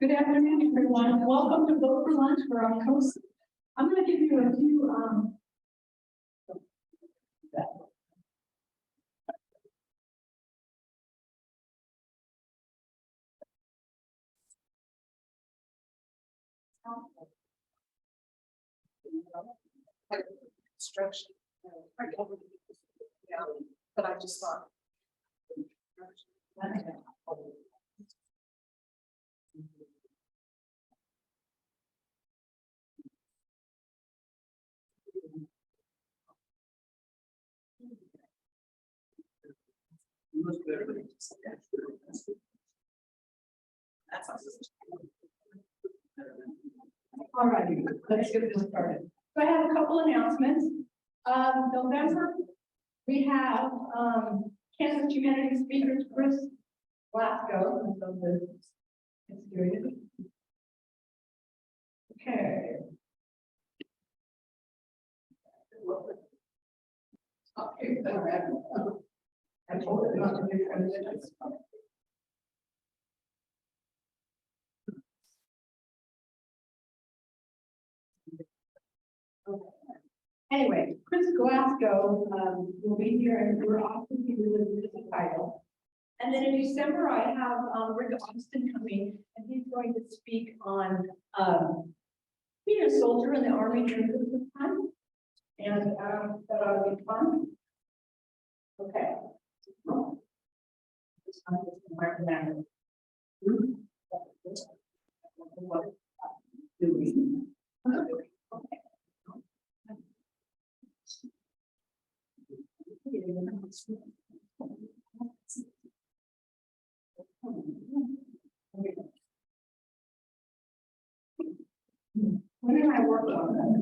Good afternoon, everyone. Welcome to Vote for Lunch for our host. I'm going to give you a few instruction. Yeah, but I just thought. All righty, let's get this started. So I have a couple announcements. November, we have Kansas Humanities speakers, Chris Glasgow. Okay. Okay, I told it not to do transitions. Anyway, Chris Glasgow will be here, and we're often here with the title. And then in December, I have Rick Austin coming, and he's going to speak on being a soldier in the Army during Christmas time. And that ought to be fun. Okay. This time is environmental. What do we? Okay. When did I work on that?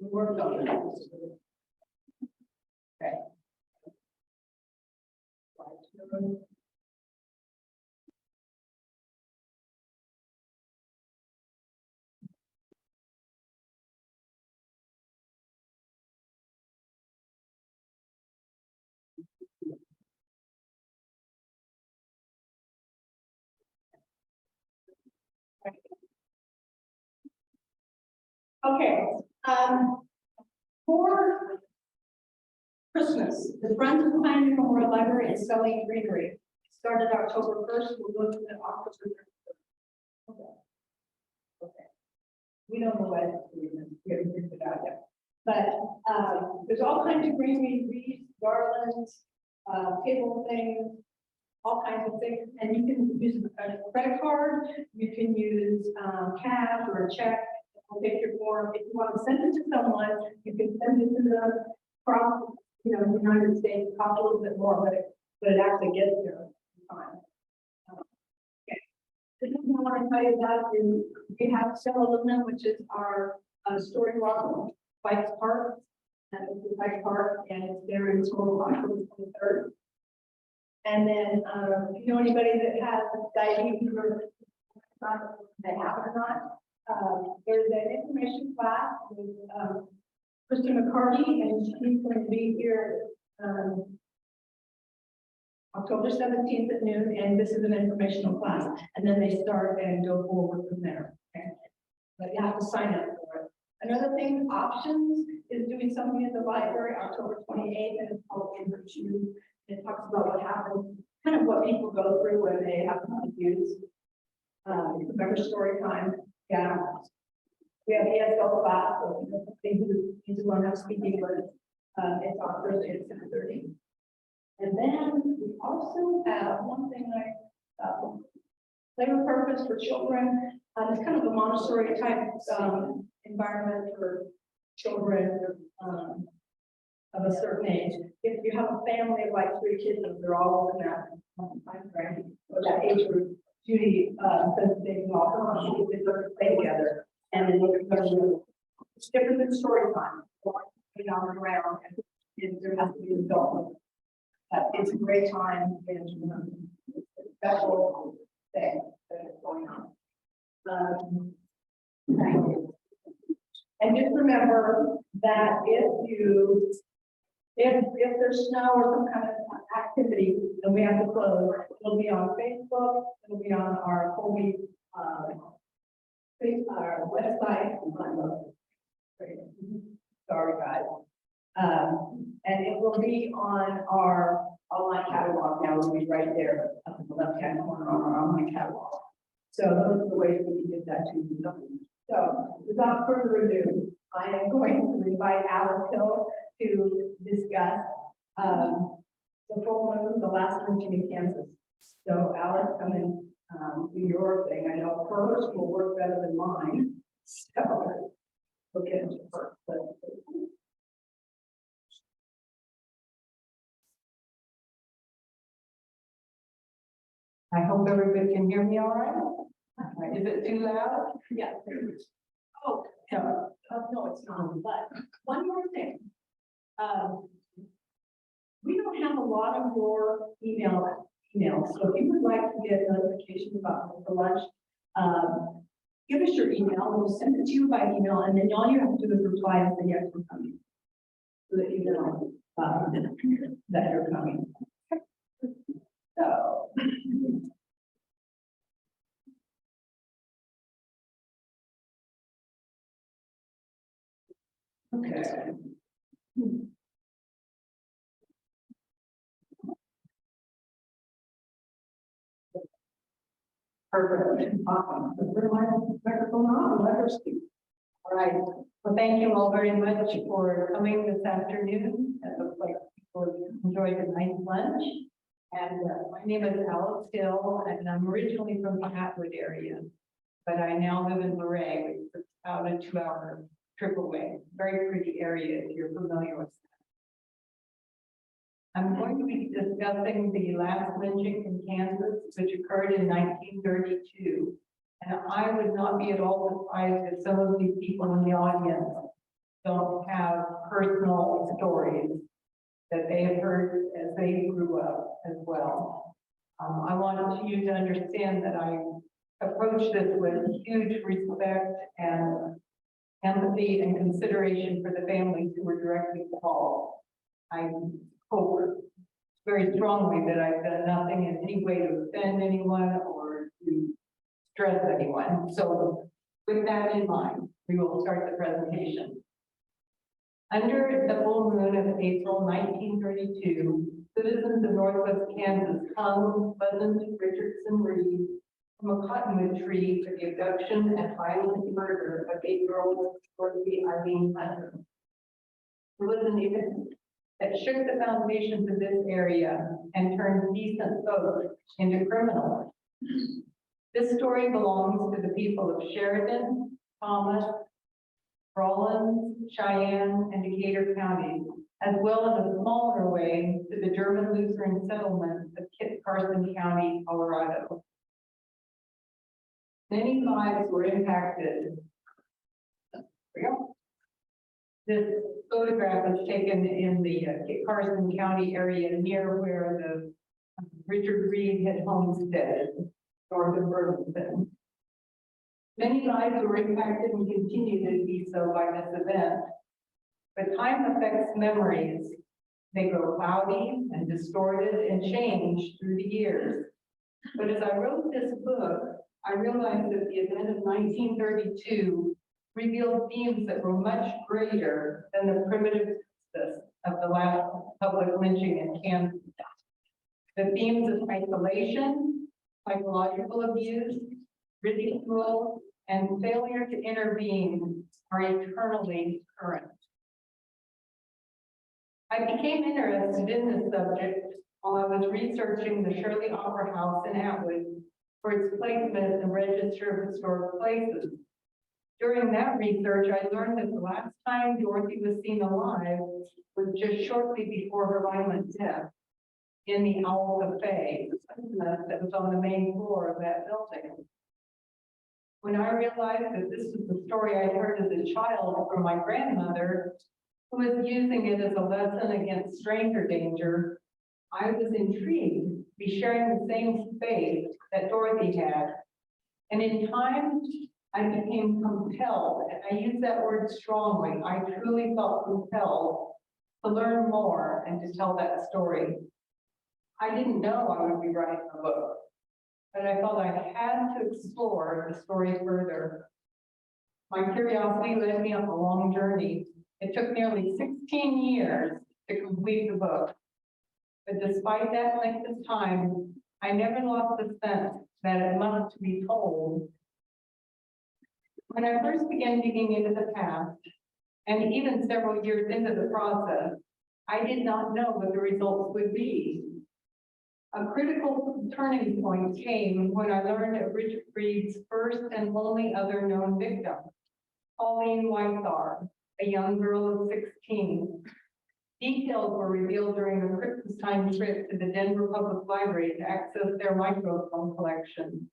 We worked on it. Okay. Okay, for Christmas, the Friends of Pioneer Memorial Library is selling greenery. It started October 1st. We'll go to the October 3rd. Okay. We don't know what we haven't figured it out yet. But there's all kinds of greenery, wreaths, garlands, table things, all kinds of things. And you can use a credit card, you can use cash or a check. I'll take your form. If you want to send it to someone, you can send it to them across, the United States. It costs a little bit more, but it actually gets there in time. Okay. The thing I want to tell you about is we have Stella Aluminum, which is our story rock Bikes Park, and it's the Bike Park, and it's there until October 23rd. And then if you know anybody that has diabetes or they have it or not. There's an information class with Kristen McCarty, and she's going to be here October 17th at noon, and this is an informational class. And then they start and go forward from there. Okay? But you have to sign up for it. Another thing, options, is doing something at the library October 28th, and it's called Shoes. It talks about what happens, kind of what people go through when they have to use. Remember story time. Yeah, we have ESL class, so they need to learn how to speak English. It's on Thursday at 7:30. And then we also have one thing play with purpose for children. It's kind of a Montessori type environment for children of a certain age. If you have a family of like 3 kids, and they're all in that time frame, or that age group, Judy says they can all come on, they play together, and then it's different than story time. On the ground, and there has to be an adult. It's a great time, and special thing that is going on. And just remember that if there's snow or some kind of activity, and we have to close. It'll be on Facebook, it'll be on our Colby, our website. Sorry, guys. And it will be on our online catalog now. It'll be right there up in the left-hand corner on our online catalog. So those are the ways we can get that to you. So without further ado, I am going to invite Alice Hill to discuss the full moon, the last lynching in Kansas. So Alice, come and do your thing. I know hers will work better than mine. So we'll get into her. I hope everybody can hear me all right. Is it too loud? Yeah. Oh, no, no, it's not. But one more thing. We don't have a lot of your emails. So if you would like to get notifications about the lunch, give us your email. We'll send it to you by email, and then all you have to do is reply and say yes, we're coming, so that you know that you're coming. So. Okay. Perfect. Awesome. Put my microphone on and let her speak. All right. Well, thank you all very much for coming this afternoon. It looks like people enjoyed a nice lunch. And my name is Alice Hill, and I'm originally from the Atwood area, but I now live in Luray, which is about a 2-hour trip away. Very pretty area if you're familiar with that. I'm going to be discussing the last lynching in Kansas, which occurred in 1932. And I would not be at all surprised if some of these people in the audience don't have personal stories that they have heard as they grew up as well. I want you to understand that I approach this with huge respect and empathy and consideration for the families who were directly involved. I hope very strongly that I've done nothing in any way to offend anyone or to stress anyone. So with that in mind, we will start the presentation. Under the full moon of April 1932, citizens of Northwest Kansas hung Pleasant Richardson Reed from a cottonwood tree for the abduction and violent murder of 8-year-old Dorothy Eileen Hunter. It was an event that shook the foundations of this area and turned decent folks into criminals. This story belongs to the people of Sheridan, Thomas, Rawlins, Cheyenne, and Decatur counties, as well as a smaller way to the German Lutheran settlement of Kit Carson County, Colorado. Many lives were impacted. There we go. This photograph was taken in the Kit Carson County area near where the Richard Reed had homesteaded, north of Burlington. Many lives were impacted and continue to be so by this event. But time affects memories. They grow cloudy and distorted and change through the years. But as I wrote this book, I realized that the event of 1932 revealed themes that were much greater than the primitive justice of the last public lynching in Kansas. The themes of isolation, psychological abuse, ridicule, and failure to intervene are eternally current. I became interested in this subject while I was researching the Shirley Opera House in Atwood for its placement in the Register of Historic Places. During that research, I learned that the last time Dorothy was seen alive was just shortly before her violent death in the Owl Cafe that was on the main floor of that building. When I realized that this was the story I heard as a child from my grandmother, who was using it as a lesson against stranger danger, I was intrigued to be sharing the same space that Dorothy had. And in time, I became compelled, and I use that word strongly. I truly felt compelled to learn more and to tell that story. I didn't know I would be writing a book, but I felt I had to explore the story further. My curiosity led me on a long journey. It took nearly 16 years to complete the book. But despite that length of time, I never lost the sense that it must be told. When I first began digging into the past, and even several years into the process, I did not know what the results would be. A critical turning point came when I learned of Richard Reed's first and only other known victim, Pauline Whitethar, a young girl of 16. Details were revealed during a Christmas time trip to the Denver Public Library to access their microfilm collection.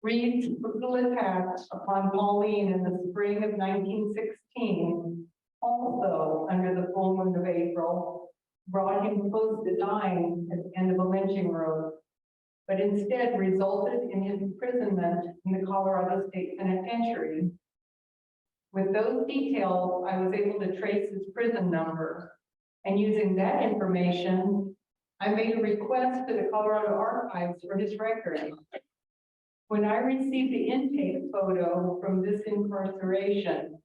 Reed's brutal attack upon Pauline in the spring of 1916, also under the full moon of April, brought him close to dying at the end of a lynching road, but instead resulted in his imprisonment in the Colorado State Penitentiary. With those details, I was able to trace his prison number, and using that information, I made a request to the Colorado Archives for his record. When I received the intake photo from this incarceration,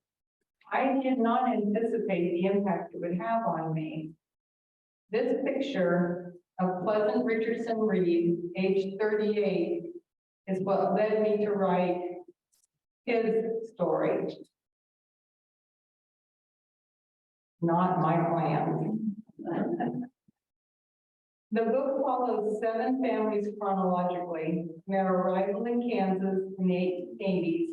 I did not anticipate the impact it would have on me. This picture of Pleasant Richardson Reed, age 38, is what led me to write his story. Not my plan. The book follows 7 families chronologically, from their arrival in Kansas in the 1880s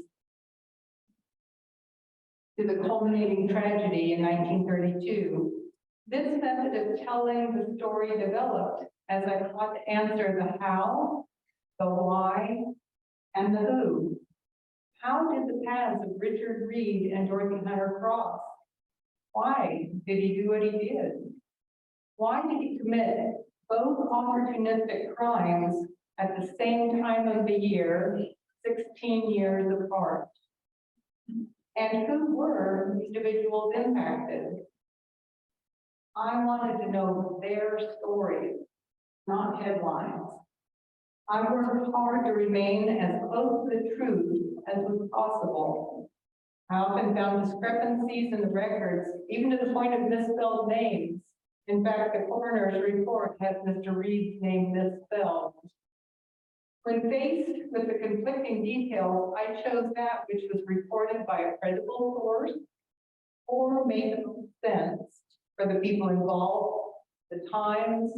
to the culminating tragedy in 1932. This method of telling the story developed as I sought to answer the how, the why, and the who. How did the paths of Richard Reed and Dorothy Hunter cross? Why did he do what he did? Why did he commit both opportunistic crimes at the same time of the year, 16 years apart? And who were the individuals impacted? I wanted to know their stories, not headlines. I worked hard to remain as close to the truth as was possible. I often found discrepancies in the records, even to the point of misspelled names. In fact, the coroner's report has Mr. Reed's name misspelled. When faced with the conflicting details, I chose that which was reported by a credible source or made sense for the people involved, the times,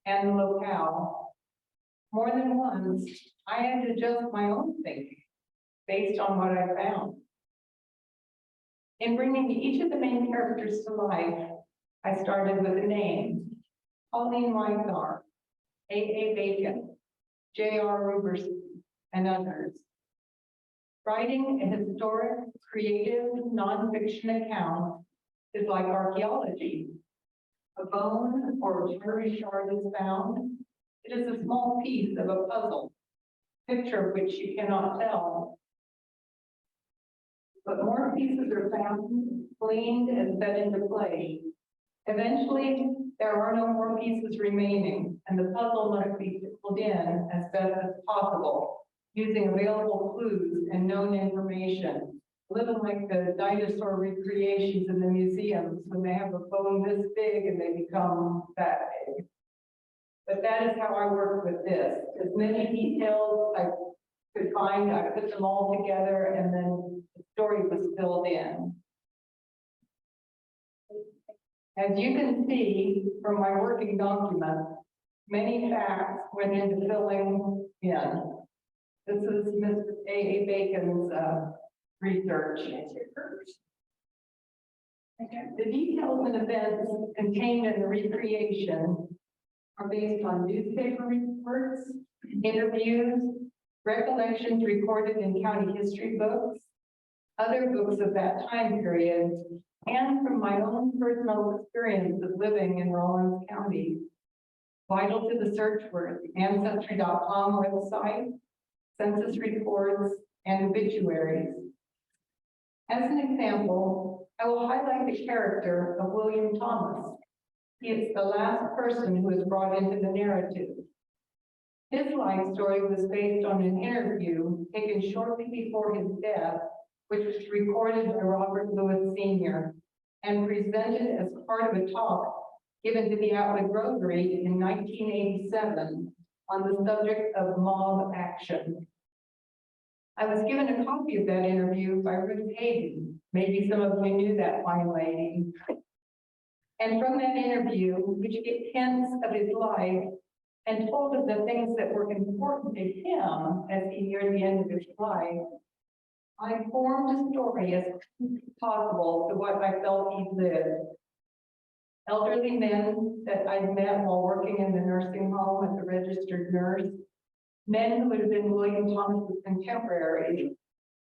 and the locale. More than once, I had to adjust my own thinking based on what I found. In bringing each of the main characters to life, I started with a name: Pauline Whitethar, A.A. Bacon, J.R. Ruberson, and others. Writing a historic, creative, nonfiction account is like archaeology. A bone or a jewelry shard is found. It is a small piece of a puzzle, picture of which you cannot tell. But more pieces are found, cleaned, and set into place. Eventually, there are no more pieces remaining, and the puzzle must be filled in as best as possible, using available clues and known information. A little like the dinosaur recreations in the museums when they have a bone this big and they become that big. But that is how I work with this. As many details I could find, I put them all together, and then the story was filled in. As you can see from my working document, many facts went into filling in. This is Mr. A.A. Bacon's research. The details and events contained in the recreation are based on newspaper reports, interviews, recollections recorded in county history books, other books of that time period, and from my own personal experience of living in Rawlins County. Vital to the search were the Ancestry.com website, census reports, and obituaries. As an example, I will highlight the character of William Thomas, He is the last person who is brought into the narrative. His life story was based on an interview taken shortly before his death, which was recorded by Robert Lewis Sr. and presented as part of a talk given to the Outlet Rotary in 1987 on the subject of mob action. I was given a copy of that interview by Ruth Hayden. Maybe some of you knew that fine lady. And from that interview, which gave hints of his life and told of the things that were important to him as he neared the end of his life, I formed a story as possible to what I felt he lived. Elderly men that I'd met while working in the nursing home as a registered nurse, men who had been William Thomas's contemporaries,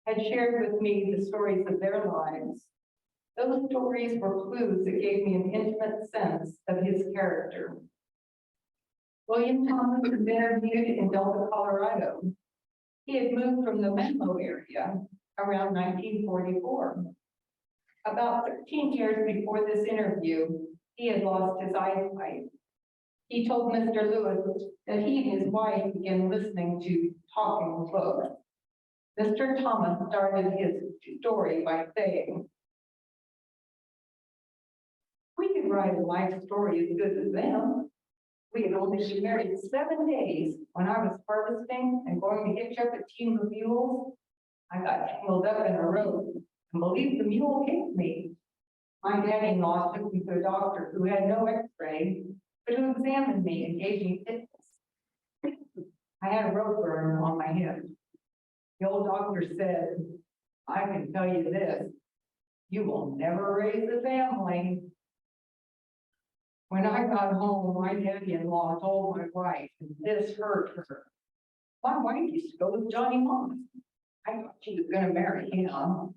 had shared with me the stories of their lives. Those stories were clues that gave me an intimate sense of his character. William Thomas was interviewed in Delta, Colorado. He had moved from the Menlo area around 1944. About 13 years before this interview, he had lost his eyesight. He told Mr. Lewis that he and his wife began listening to talking books. Mr. Thomas started his story by saying, "We could write a life story as good as them. We had only been married 7 days when I was harvesting and going to hitch up a team of mules. I got tangled up in a rope and believe the mule kicked me. My daddy-in-law took me to a doctor who had no x-ray, but who examined me and gave me fitness. I had a rope burn on my hip. The old doctor said, 'I can tell you this, you will never raise a family.' When I got home, my daddy-in-law told my wife, and this hurt her. My wife used to go with Johnny Thomas. I thought she was going to marry him.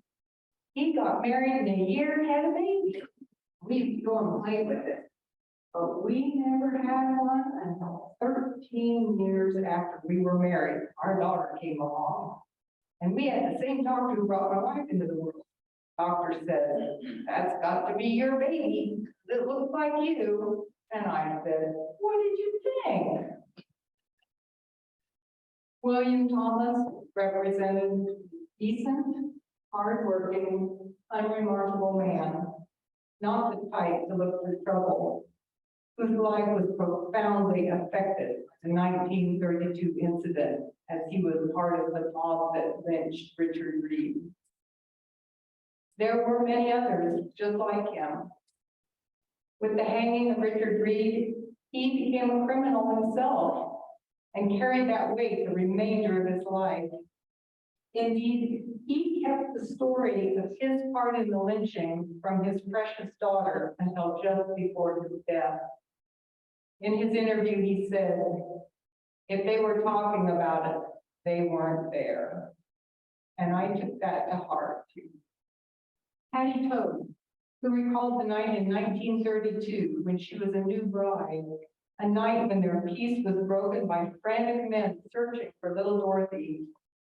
He got married in a year and had a baby. We used to go and play with it. But we never had one until 13 years after we were married. Our daughter came along. And we had the same doctor who brought my wife into the world. Doctor said, 'That's got to be your baby. It looks like you.' And I said, 'What did you think?' William Thomas represented decent, hardworking, unremarkable man, not the type to look for trouble, whose life was profoundly affected by the 1932 incident as he was part of the mob that lynched Richard Reed. There were many others just like him. With the hanging of Richard Reed, he became a criminal himself and carried that weight the remainder of his life. Indeed, he kept the story of his part in the lynching from his precious daughter until just before his death. In his interview, he said, if they were talking about it, they weren't there. And I took that to heart too. Hattie Toad, who recalled the night in 1932 when she was a new bride, a night when their peace was broken by frantic men searching for little Dorothy,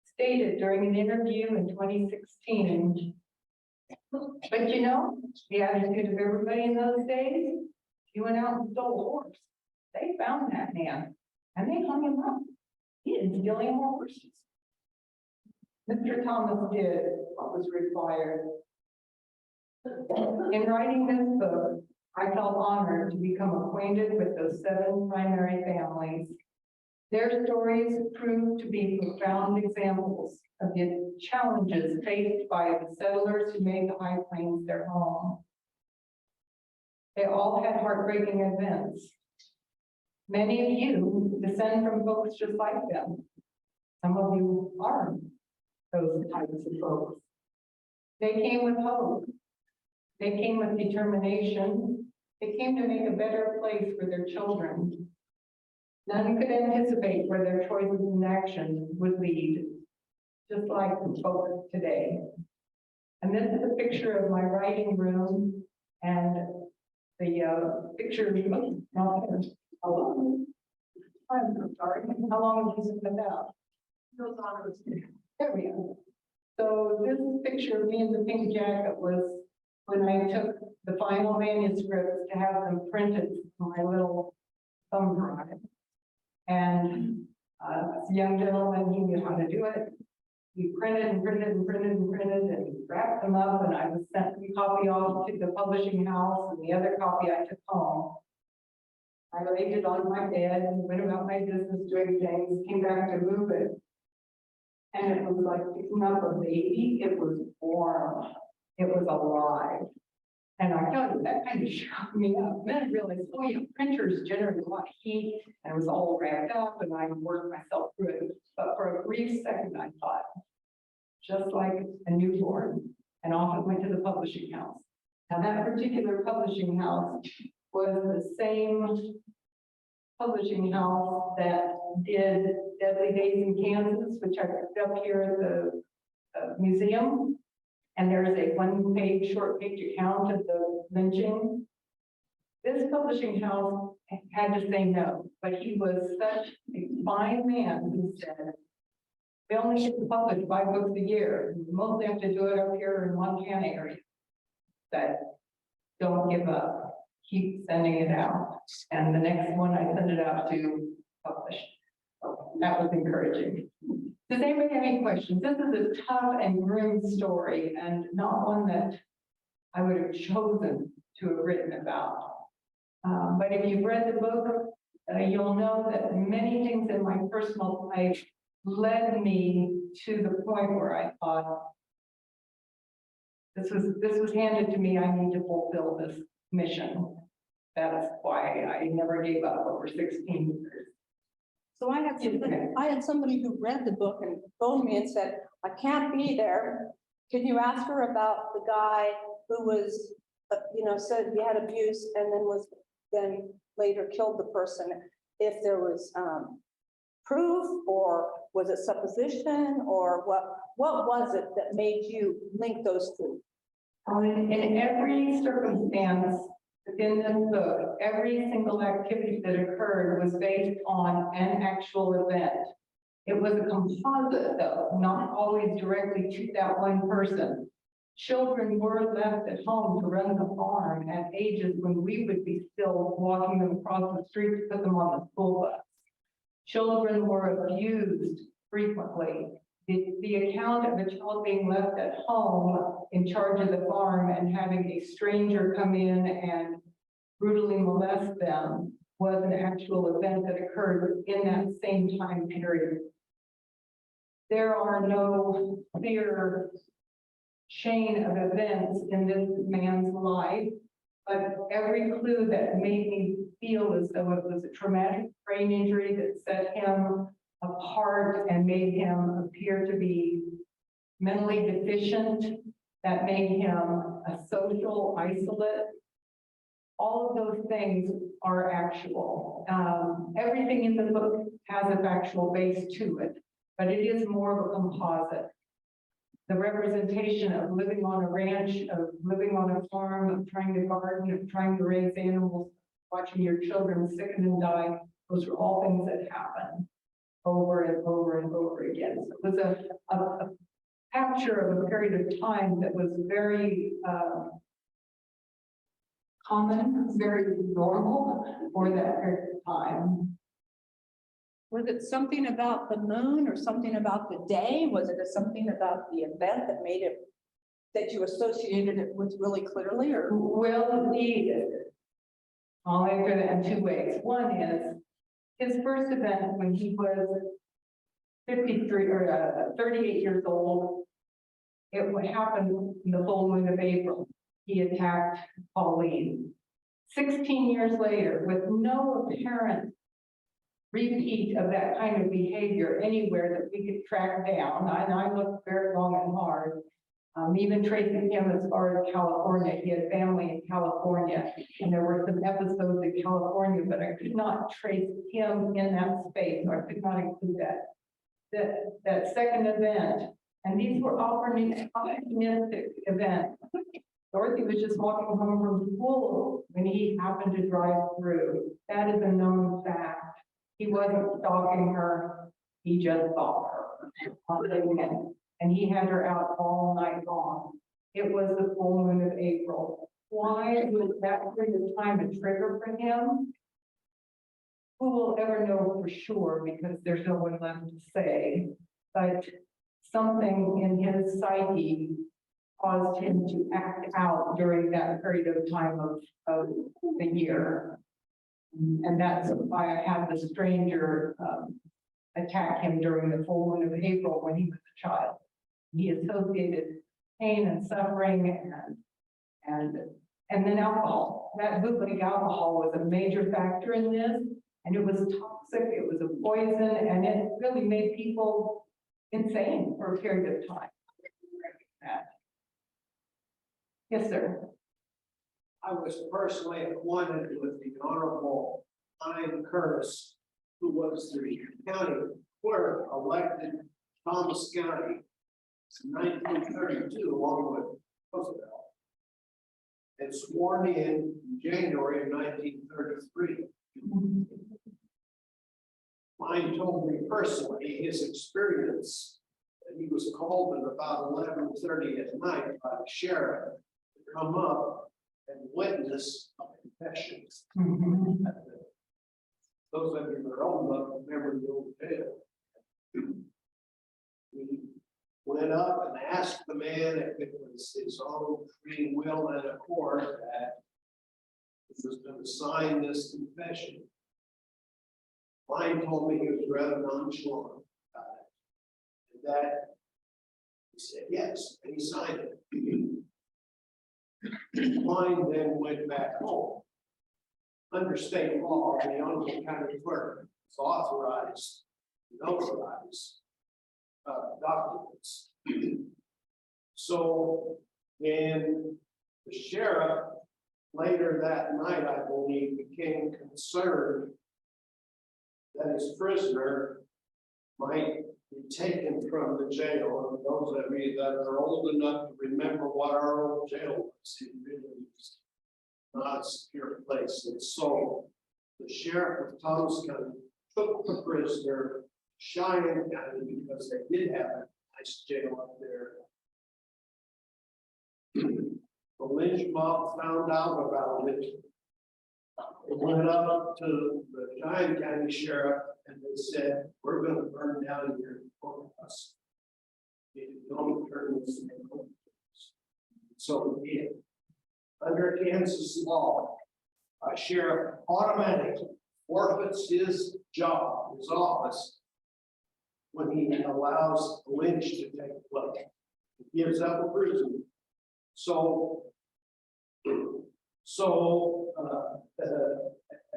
stated during an interview in 2016, but you know, the attitude of everybody in those days, he went out and stole a horse. They found that man and they hung him up. He didn't steal any more horses. Mr. Thomas did what was required. In writing this book, I felt honored to become acquainted with those 7 primary families. Their stories proved to be profound examples of the challenges faced by the settlers who made the High Plains their home. They all had heartbreaking events. Many of you descend from folks just like them. Some of you are those types of folks. They came with hope. They came with determination. They came to make a better place for their children. None could anticipate where their choices and actions would lead, just like the folks today. And this is a picture of my writing room and the picture of me. Hello. I'm so sorry. How long has this been out? Goes on. There we go. So this picture of me in the pink jacket was when then I took the final manuscripts to have them printed on my little thumb drive. And this young gentleman, he knew how to do it. He printed and printed and printed and printed and wrapped them up, and I was sent the copy off to the publishing house, and the other copy I took home. I laid it on my bed and went about my business doing things, came back to move it. And it was like picking up a baby. It was warm. It was alive. And I tell you, that kind of shocked me up. Then I realized, oh yeah, printers generate a lot of heat, and it was all wrapped up, and I worked myself through it. But for a brief second, I thought, just like a newborn, and off it went to the publishing house. Now that particular publishing house was the same publishing house that did Deadly Days in Kansas, which I picked up here at the museum. And there's a one-page, short-page account of the lynching. This publishing house had to say no, but he was such a fine man who said, we only get to publish 5 books a year. We mostly have to do it up here in Montana area. That don't give up, keep sending it out. And the next one I sent it out to publish. So that was encouraging. Does anybody have any questions? This is a tough and grim story, and not one that I would have chosen to have written about. But if you've read the book, you'll know that many things in my personal life led me to the point where I thought, this was handed to me, I need to fulfill this mission. That's why I never gave up over 16 years. So I had somebody who read the book and phoned me and said, I can't be there. Can you ask her about the guy who was, said he had abuse and then later killed the person? If there was proof, or was it supposition, or what was it that made you link those two? In every circumstance within this book, every single activity that occurred was based on an actual event. It was a composite, though, not always directly to that one person. Children were left at home to run the farm at ages when we would be still walking them across the street to put them on the school bus. Children were abused frequently. The account of a child being left at home in charge of the farm and having a stranger come in and brutally molest them was an actual event that occurred in that same time period. There are no clear chain of events in this man's life, but every clue that made me feel as though it was a traumatic brain injury that set him apart and made him appear to be mentally deficient, that made him a social isolate. All of those things are actual. Everything in the book has a factual base to it, but it is more of a composite. The representation of living on a ranch, of living on a farm, of trying to garden, of trying to raise animals, watching your children sicken and die, those are all things that happen over and over and over again. So it was a capture of a period of time that was very common, very normal for that period of time. Was it something about the moon or something about the day? Was it something about the event that made it, that you associated it with really clearly? Or Well, I'll answer that in 2 ways. One is his first event when he was 53 or 38 years old. It would happen in the full moon of April. He attacked Pauline. 16 years later, with no apparent repeat of that kind of behavior anywhere that we could track down, and I looked very long and hard, even tracing him as far as California. He had family in California, and there were some episodes in California, but I could not trace him in that space, or I could not include that second event. And these were opportunistic events. Dorothy was just walking home from school when he happened to drive through. That is a known fact. He wasn't stalking her, he just saw her. And he had her out all night long. it was the full moon of April. Why was that period of time a trigger for him? Who will ever know for sure, because there's no one left to say, but something in his psyche caused him to act out during that period of time of the year. And that's why I have the stranger attack him during the full moon of April when he was a child. He associated pain and suffering and then alcohol. That bootleg alcohol was a major factor in this, and it was toxic, it was a poison, and it really made people insane for a period of time. Yes, sir. I was personally acquainted with the Honorable Pine Curtis, who was the county clerk elected Thomas County in 1932, along with Roosevelt, and sworn in January of 1933. Pine told me personally his experience that he was called at about 11:30 at night by the sheriff to come up and witness a confession. Those of you that are old enough to remember the old jail. We went up and asked the man if it was his own free will and accord that he was going to sign this confession. Mine told me he was rather nonchalant about it. And that he said yes, and he signed it. Mine then went back home. Under state law, the Honorable County Clerk is authorized to notarize documents. So then the sheriff later that night, I believe, became concerned that his prisoner might be taken from the jail. And those of you that are old enough to remember what our old jail was, it really was not a secure place. And so the sheriff of Thomas County took the prisoner to Cheyenne County because they did have a nice jail up there. The lynch mob found out about it. They went up to the Cheyenne County sheriff and they said, "We're going to burn down your courthouse. If you don't turn this in." So we did. Under Kansas law, a sheriff automatically forfeits his job, his office, when he allows a lynch to take place. He gives up a prison.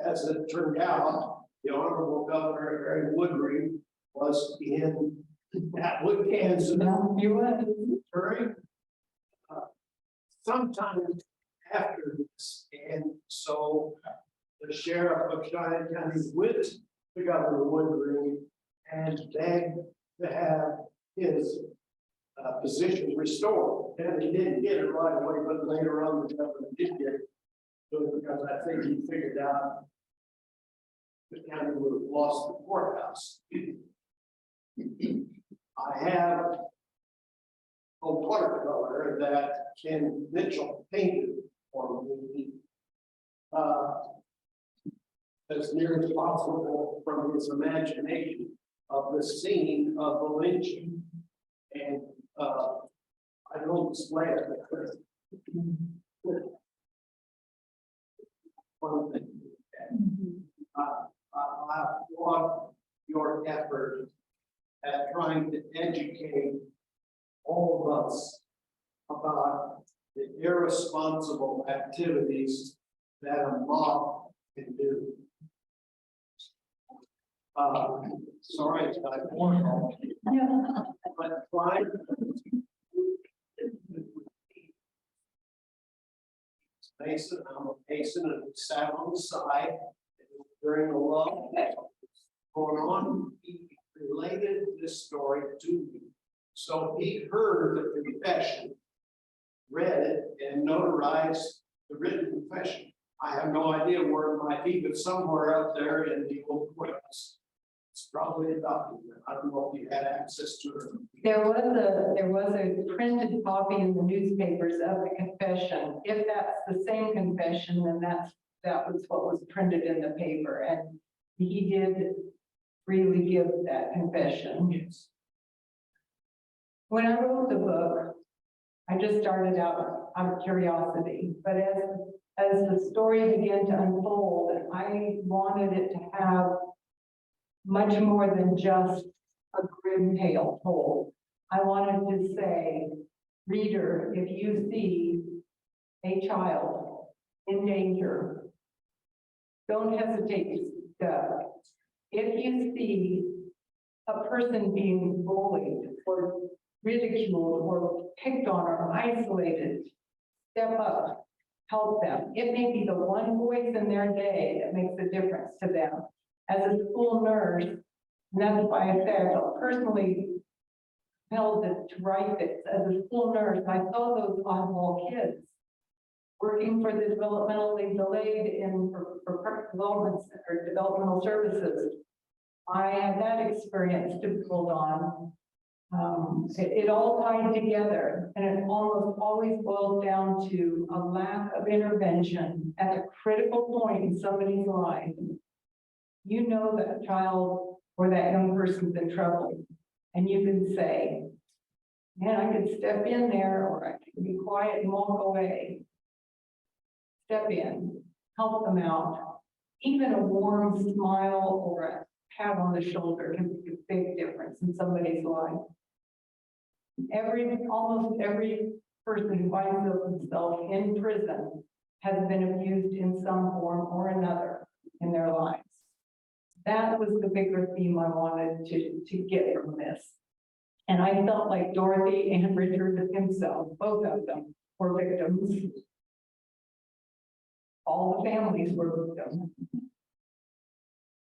As it turned out, the Honorable Governor Harry Woodring was in Atwood, Kansas. During sometime after this, and so the sheriff of Cheyenne County went to Governor Woodring and begged to have his position restored. And he didn't get it right away, but later on the governor did get it. Because I think he figured out the county would have lost the courthouse. I have a watercolor that Ken Mitchell painted for me, as near as possible from his imagination of the scene of the lynching. And I don't display it because one thing. I applaud your effort at trying to educate all of us about the irresponsible activities that a mob can do. Sorry, it's not more, but fine. Mason, I'm a Mason, and we sat on the side during the love going on. He related this story to me. So he heard the confession, read it, and notarized the written confession. I have no idea where it might be, but somewhere up there in the old courthouse. It's probably a document. I don't know if you had access to it. There was a printed copy in the newspapers of the confession. If that's the same confession, then that was what was printed in the paper, and he did freely give that confession. Yes. When I wrote the book, I just started out of curiosity, but as the story began to unfold, I wanted it to have much more than just a grim tale told. I wanted to say, reader, if you see a child in danger, don't hesitate to speak up. If you see a person being bullied or ridiculed or picked on or isolated, step up, help them. It may be the one voice in their day that makes a difference to them. As a school nurse, and that's why I say I felt personally compelled to write this. As a school nurse, I saw those oddball kids working for the developmentally delayed for development or developmental services. I had that experience to build on. It all tied together, and it almost always boils down to a lack of intervention at a critical point in somebody's life. You know that child or that young person's in trouble, and you can say, man, I could step in there, or I can be quiet and walk away. Step in, help them out. Even a warm smile or a pat on the shoulder can make a big difference in somebody's life. Almost every person who finds themselves in prison has been abused in some form or another in their lives. That was the bigger theme I wanted to get from this. And I felt like Dorothy and Richard himself, both of them were victims. All the families were victims.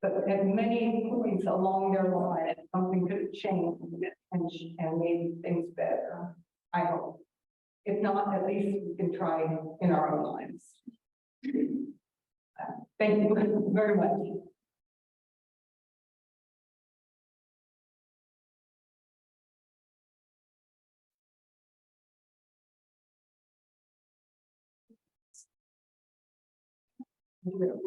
But at many points along their line, something could have changed and made things better, I hope. If not, at least we can try in our own lives. Thank you very much. No.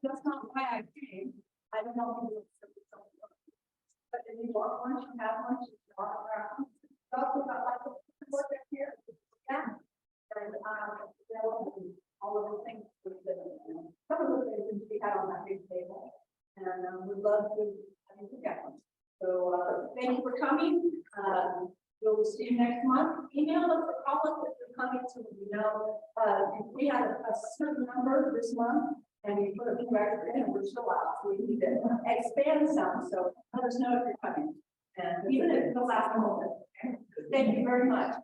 That's not why I came. I don't know. But if you want lunch, you have lunch, you walk around. It's also about like the work up here. Yeah. And, all of the things, some of the things we had on that big table. And we'd love to have you together. So, thank you for coming. We'll see you next month. Email us or call us if you're coming so we know. We had a certain number this month and we put a few extra in and we're still out. So we need to expand some. So let us know if you're coming. And even if it's the last moment. Thank you very much.